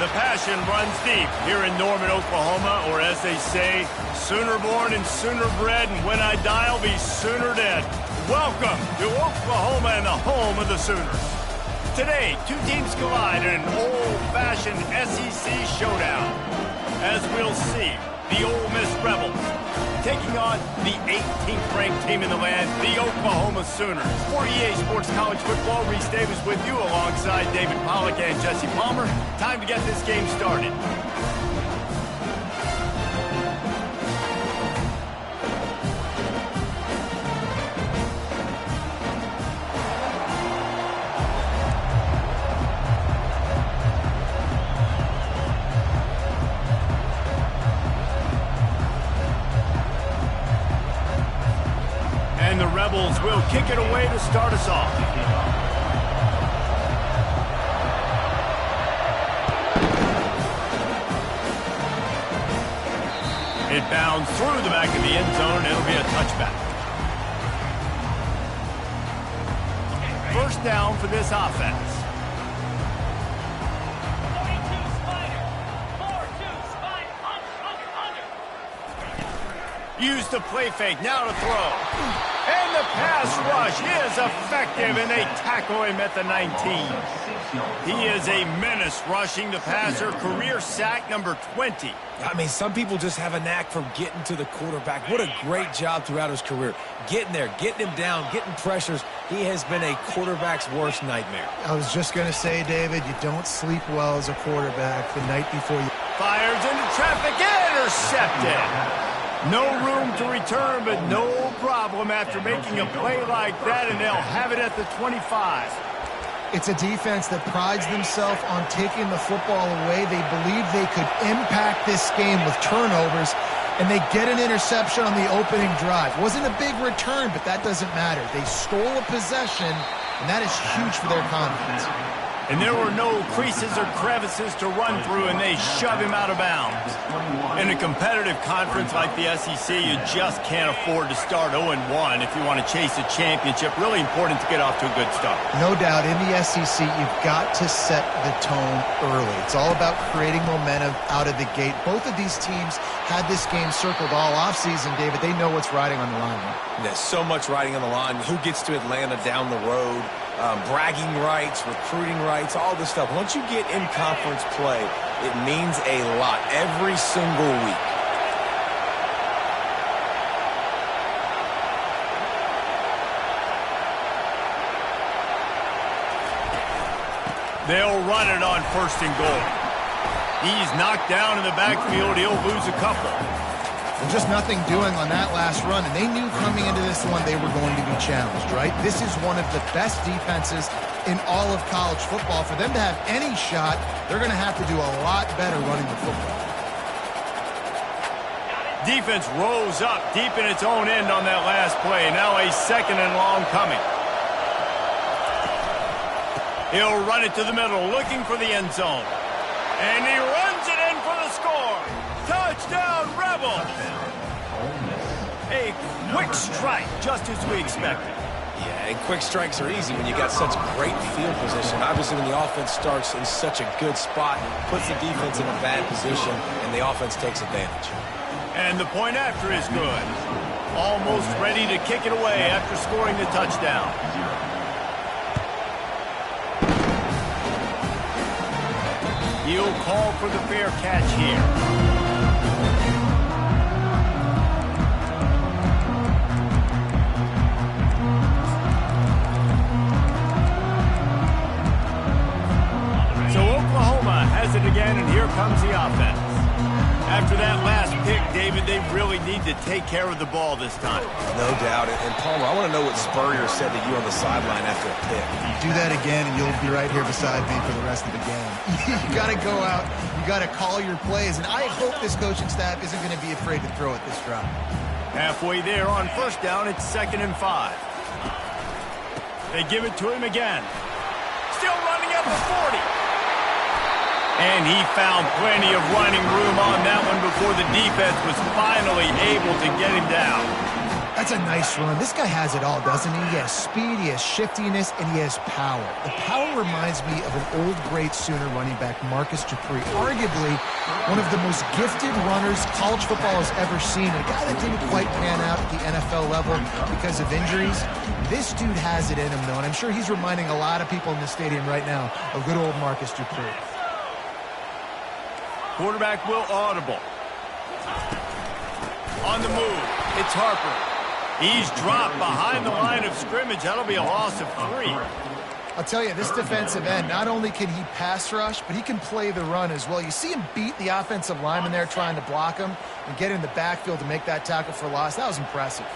The passion runs deep here in Norman, Oklahoma, or as they say, sooner born and sooner bred, and when I die, I'll be sooner dead. Welcome to Oklahoma and the home of the Sooners. Today, two teams collide in an old-fashioned SEC showdown. As we'll see, the Ole Miss Rebels taking on the 18th ranked team in the land, the Oklahoma Sooners. For EA Sports College Football, Reese Davis with you alongside David Pollack and Jesse Palmer. Time to get this game started. And the Rebels will kick it away to start us off. It bounds through the back of the end zone. It'll be a touchback. First down for this offense. 42 Spider. 4-2 Spider. Under. Use the play fake. Now to throw. And the pass rush is effective, and they tackle him at the 19. He is a menace rushing the passer. Career sack number 20. I mean, some people just have a knack for getting to the quarterback. What a great job throughout his career. Getting there, getting him down, getting pressures. He has been a quarterback's worst nightmare. I was just going to say, David, you don't sleep well as a quarterback the night before you... Fires into traffic, intercepted. No room to return, but no problem after making a play like that, and they'll have it at the 25. It's a defense that prides themselves on taking the football away. They believe they could impact this game with turnovers, and they get an interception on the opening drive. Wasn't a big return, but that doesn't matter. They stole a possession, and that is huge for their confidence. And there were no creases or crevices to run through, and they shove him out of bounds. In a competitive conference like the SEC, you just can't afford to start 0-1 if you want to chase a championship. Really important to get off to a good start. No doubt, in the SEC, you've got to set the tone early. It's all about creating momentum out of the gate. Both of these teams had this game circled all offseason, David. They know what's riding on the line. There's so much riding on the line. Who gets to Atlanta down the road? Bragging rights, recruiting rights, all this stuff. Once you get in conference play, it means a lot every single week. They'll run it on first and goal. He's knocked down in the backfield. He'll lose a couple. And just nothing doing on that last run, and they knew coming into this one they were going to be challenged, right? This is one of the best defenses in all of college football. For them to have any shot, they're going to have to do a lot better running the football. Defense rose up deep in its own end on that last play. Now a second and long coming. He'll run it to the middle, looking for the end zone. And he runs it in for the score. Touchdown, Rebels! A quick strike, just as we expected. Yeah, and quick strikes are easy when you got such great field position. Obviously, when the offense starts in such a good spot, puts the defense in a bad position, and the offense takes advantage. And the point after is good. Almost ready to kick it away after scoring the touchdown. He'll call for the fair catch here. So Oklahoma has it again, and here comes the offense. After that last pick, David, they really need to take care of the ball this time. No doubt. And Palmer, I want to know what Spurrier said to you on the sideline after a pick. Do that again, and you'll be right here beside me for the rest of the game. You got to go out. You got to call your plays, and I hope this coaching staff isn't going to be afraid to throw it this drive. Halfway there on first down, it's 2nd and 5. They give it to him again. Still running up the 40. And he found plenty of running room on that one before the defense was finally able to get him down. That's a nice run. This guy has it all, doesn't he? He has speed, he has shiftiness, and he has power. The power reminds me of an old, great Sooner running back, Marcus Dupree. Arguably one of the most gifted runners college football has ever seen. A guy that didn't quite pan out at the NFL level because of injuries. This dude has it in him, though, and I'm sure he's reminding a lot of people in the stadium right now of good old Marcus Dupree. Quarterback will audible. On the move, it's Harper. He's dropped behind the line of scrimmage. That'll be a loss of 3. I'll tell you, this defensive end, not only can he pass rush, but he can play the run as well. You see him beat the offensive lineman there trying to block him and get in the backfield to make that tackle for loss. That was impressive.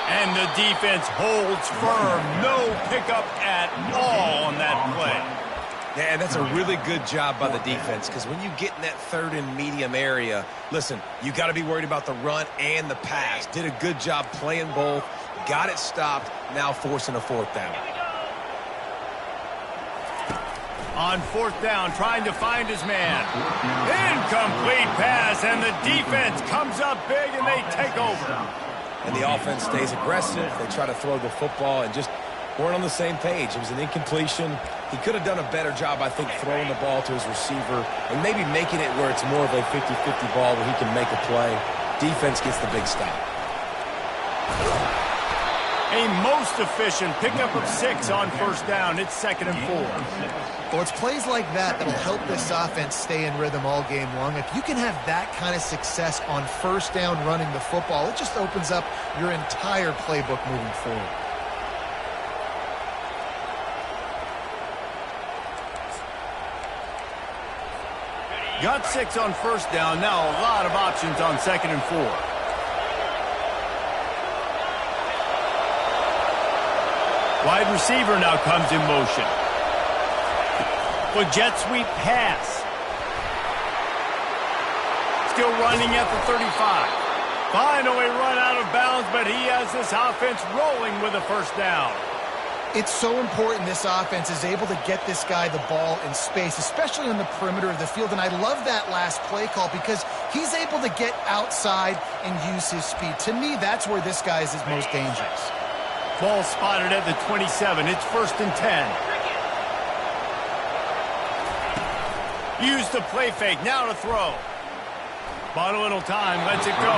And the defense holds firm. No pickup at all on that play. Yeah, and that's a really good job by the defense, because when you get in that third and medium area, listen, you got to be worried about the run and the pass. Did a good job playing both, got it stopped, now forcing a 4th down. On 4th down, trying to find his man. Incomplete pass, and the defense comes up big, and they take over. And the offense stays aggressive. They try to throw the football and just weren't on the same page. It was an incompletion. He could have done a better job, I think, throwing the ball to his receiver and maybe making it where it's more of a 50-50 ball where he can make a play. Defense gets the big stop. A most efficient pickup of 6 on 1st down. It's 2nd and 4. Well, it's plays like that that'll help this offense stay in rhythm all game long. If you can have that kind of success on 1st down running the football, it just opens up your entire playbook moving forward. Got 6 on 1st down. Now a lot of options on 2nd and 4. Wide receiver now comes in motion. For jet sweep pass. Still running at the 35. Finally run out of bounds, but he has this offense rolling with a 1st down. It's so important this offense is able to get this guy the ball in space, especially on the perimeter of the field. And I love that last play call because he's able to get outside and use his speed. To me, that's where this guy is his most dangerous. Ball spotted at the 27. It's 1st and 10. Use the play fake. Now to throw. Bought a little time. Lets it go.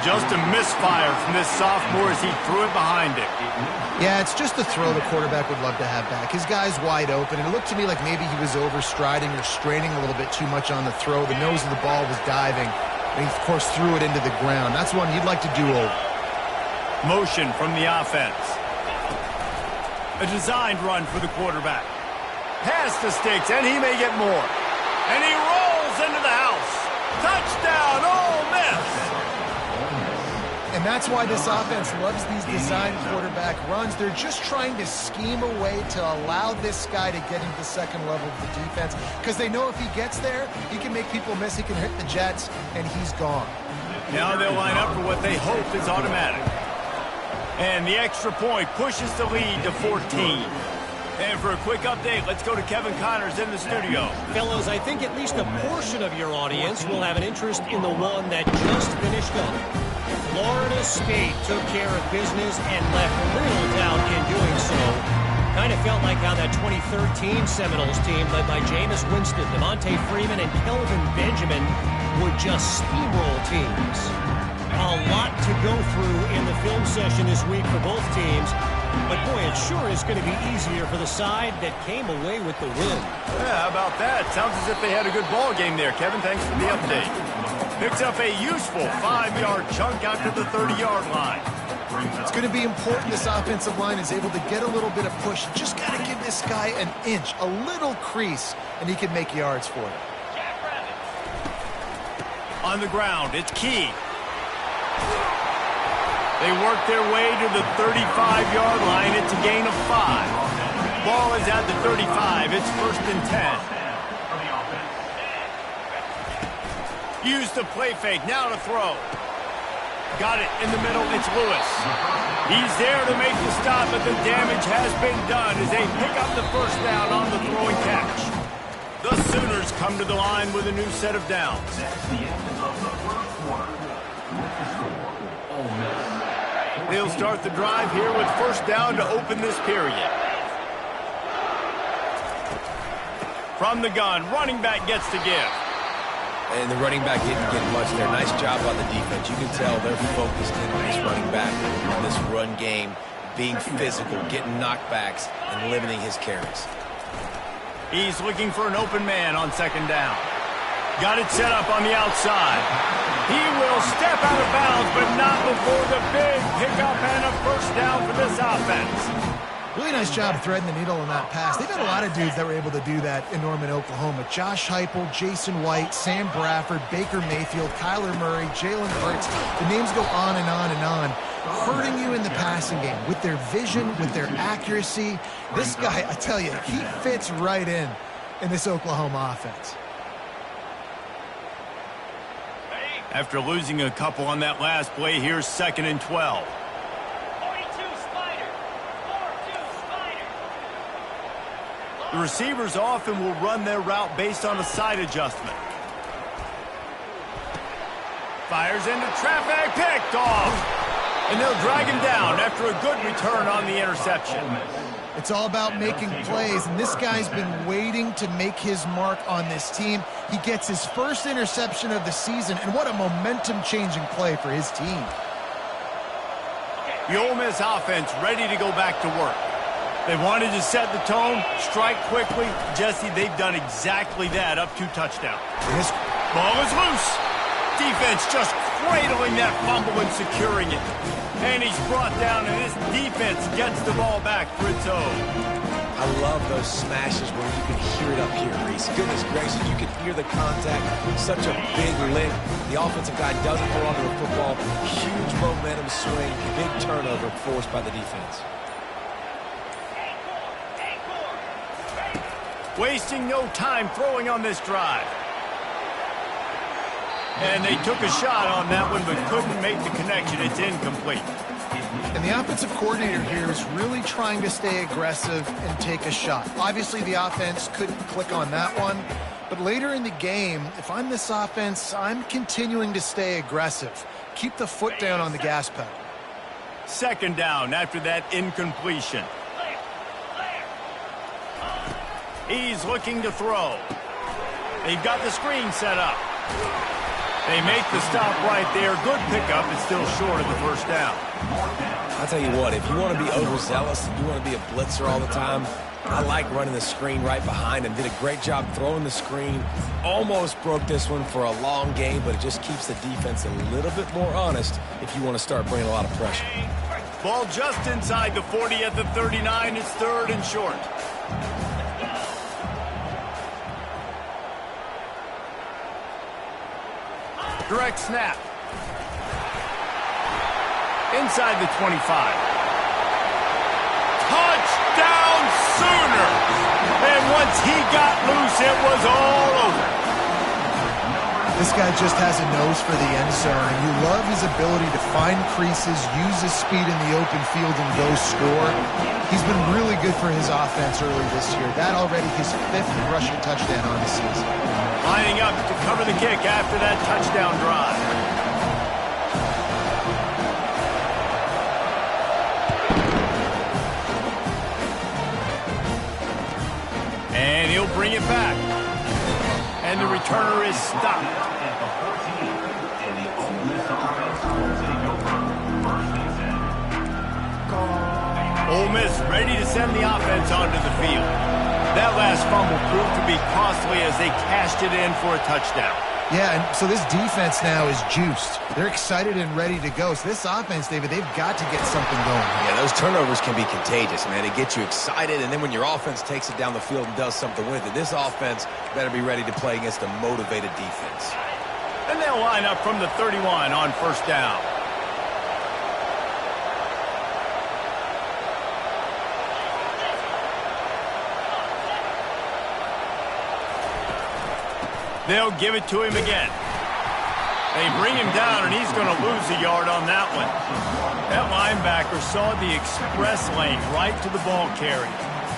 Just a misfire from this sophomore as he threw it behind him. Yeah, it's just a throw the quarterback would love to have back. His guy's wide open, and it looked to me like maybe he was overstriding or straining a little bit too much on the throw. The nose of the ball was diving, and he, of course, threw it into the ground. That's one you'd like to do over. Motion from the offense. A designed run for the quarterback. Pass to Sticks, and he may get more. And he rolls into the house. Touchdown, Ole Miss! And that's why this offense loves these design quarterback runs. They're just trying to scheme a way to allow this guy to get into the 2nd level of the defense because they know if he gets there, he can make people miss, he can hit the Jets, and he's gone. Now they'll line up for what they hope is automatic. And the extra point pushes the lead to 14. And for a quick update, let's go to Kevin Connors in the studio. Fellows, I think at least a portion of your audience will have an interest in the one that just finished up. Florida State took care of business and left little doubt in doing so. Kind of felt like how that 2013 Seminoles team led by Jameis Winston, Devontae Freeman, and Kelvin Benjamin would just steamroll teams. A lot to go through in the film session this week for both teams. But, boy, it sure is going to be easier for the side that came away with the win. Yeah, how about that? Sounds as if they had a good ball game there, Kevin. Thanks for the update. Picks up a useful 5-yard chunk out to the 30-yard line. It's going to be important this offensive line is able to get a little bit of push. Just got to give this guy an inch, a little crease, and he can make yards for it. On the ground, it's Key. They work their way to the 35-yard line. It's a gain of 5. Ball is at the 35. It's 1st and 10. Use the play fake. Now to throw. Got it in the middle. It's Lewis. He's there to make the stop, but the damage has been done as they pick up the first down on the throwing catch. The Sooners come to the line with a new set of downs. That's the end of the first quarter. Ole Miss. They'll start the drive here with first down to open this period. From the gun, running back gets to give. And the running back didn't get much there. Nice job on the defense. You can tell they're focused in on this running back, on this run game, being physical, getting knockbacks, and limiting his carries. He's looking for an open man on second down. Got it set up on the outside. He will step out of bounds, but not before the big pickup and a first down for this offense. Really nice job threading the needle on that pass. They've got a lot of dudes that were able to do that in Norman, Oklahoma. Josh Heupel, Jason White, Sam Bradford, Baker Mayfield, Kyler Murray, Jalen Hurts. The names go on and on and on. Hurting you in the passing game with their vision, with their accuracy. This guy, I tell you, he fits right in this Oklahoma offense. After losing a couple on that last play, here's 2nd and 12. 42 Spider. 4-2 Spider. The receivers often will run their route based on a side adjustment. Fires into traffic, picked off. And they'll drag him down after a good return on the interception. It's all about making plays, and this guy's been waiting to make his mark on this team. He gets his first interception of the season, and what a momentum-changing play for his team. The Ole Miss offense ready to go back to work. They wanted to set the tone, strike quickly. Jesse, they've done exactly that up to touchdown. This ball is loose. Defense just cradling that fumble and securing it. And he's brought down, and this defense gets the ball back for its own. I love those smashes where you can hear it up here, Reese. Goodness gracious, you can hear the contact. Such a big lick. The offensive guy doesn't hold on to the football. Huge momentum swing. Big turnover forced by the defense. Wasting no time throwing on this drive. And they took a shot on that one, but couldn't make the connection. It's incomplete. And the offensive coordinator here is really trying to stay aggressive and take a shot. Obviously, the offense couldn't click on that one. But later in the game, if I'm this offense, I'm continuing to stay aggressive. Keep the foot down on the gas pedal. 2nd down after that incompletion. He's looking to throw. They've got the screen set up. They make the stop right there. Good pickup. It's still short of the first down. I'll tell you what, if you want to be overzealous and you want to be a blitzer all the time, I like running the screen right behind him. Did a great job throwing the screen. Almost broke this one for a long game, but it just keeps the defense a little bit more honest if you want to start bringing a lot of pressure. Ball just inside the 40 at the 39. It's 3rd and short. Direct snap. Inside the 25. Touchdown Sooners! And once he got loose, it was all over. This guy just has a nose for the end zone, and you love his ability to find creases, use his speed in the open field, and go score. He's been really good for his offense early this year. That already his 5th rushing touchdown on the season. Lining up to cover the kick after that touchdown drive. And he'll bring it back. And the returner is stopped. Ole Miss ready to send the offense onto the field. That last fumble proved to be costly as they cashed it in for a touchdown. Yeah, and so this defense now is juiced. They're excited and ready to go. So this offense, David, they've got to get something going. Yeah, those turnovers can be contagious, man. It gets you excited, and then when your offense takes it down the field and does something with it, this offense better be ready to play against a motivated defense. And they'll line up from the 31 on first down. They'll give it to him again. They bring him down, and he's going to lose a yard on that one. That linebacker saw the express lane right to the ball carrier.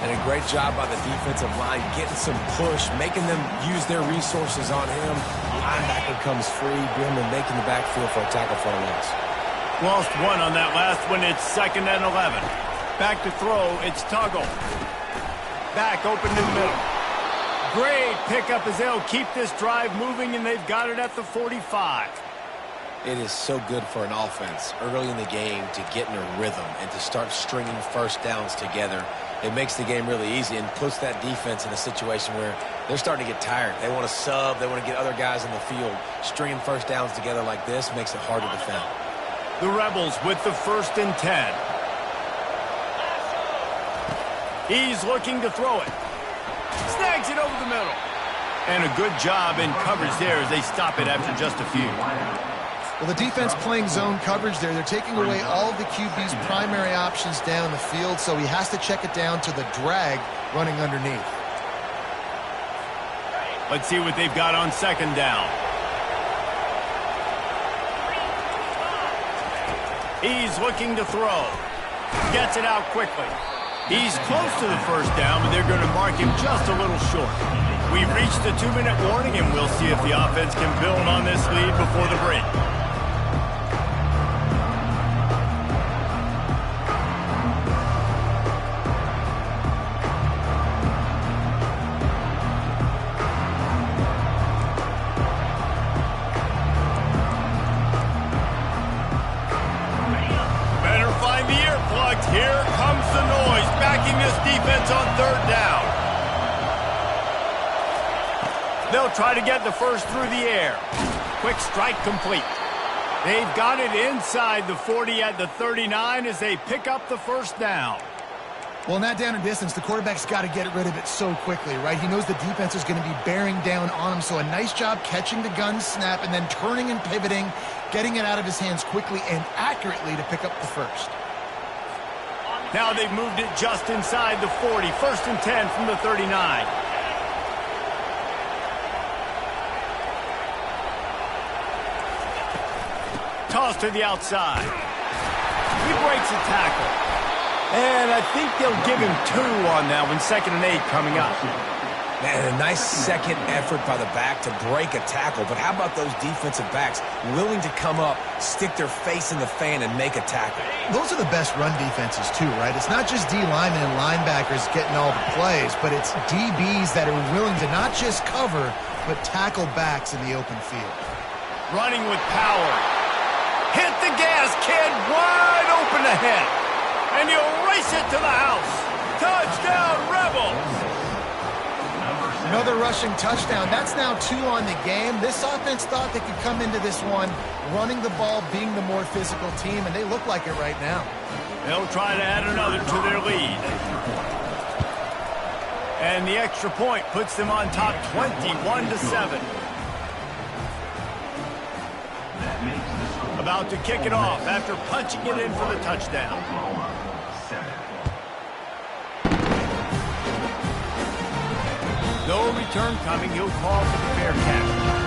And a great job by the defensive line getting some push, making them use their resources on him. Linebacker comes free, boom, and making the backfield for a tackle for a loss. Lost one on that last one. It's 2nd and 11. Back to throw. It's Tuggle. Back open in the middle. Great pickup as they'll keep this drive moving, and they've got it at the 45. It is so good for an offense early in the game to get in a rhythm and to start stringing first downs together. It makes the game really easy and puts that defense in a situation where they're starting to get tired. They want to sub. They want to get other guys in the field. Stringing first downs together like this makes it hard to defend. The Rebels with the 1st and 10. He's looking to throw it. Snags it over the middle. And a good job in coverage there as they stop it after just a few. Well, the defense playing zone coverage there. They're taking away all of the QB's primary options down the field, so he has to check it down to the drag running underneath. Let's see what they've got on 2nd down. He's looking to throw. Gets it out quickly. He's close to the 1st down, but they're going to mark him just a little short. We've reached the 2-minute warning, and we'll see if the offense can build on this lead before the break. Here comes the noise, backing this defense on 3rd down. They'll try to get the first through the air. Quick strike complete. They've got it inside the 40 at the 39 as they pick up the 1st down. Well, in that down and distance, the quarterback's got to get rid of it so quickly, right? He knows the defense is going to be bearing down on him, so a nice job catching the gun snap and then turning and pivoting, getting it out of his hands quickly and accurately to pick up the 1st. Now they've moved it just inside the 40. 1st and 10 from the 39. Toss to the outside. He breaks a tackle. And I think they'll give him 2 on that one. 2nd and 8 coming up. Man, a nice second effort by the back to break a tackle. But how about those defensive backs willing to come up, stick their face in the fan, and make a tackle? Those are the best run defenses, too, right? It's not just D linemen and linebackers getting all the plays, but it's DBs that are willing to not just cover, but tackle backs in the open field. Running with power. Hit the gas, kid. Wide open ahead. And you'll race it to the house. Touchdown, Rebels. Another rushing touchdown. That's now 2 on the game. This offense thought they could come into this one running the ball, being the more physical team, and they look like it right now. They'll try to add another to their lead. And the extra point puts them on top 21-7. About to kick it off after punching it in for the touchdown. No return coming. He'll call for the fair catch.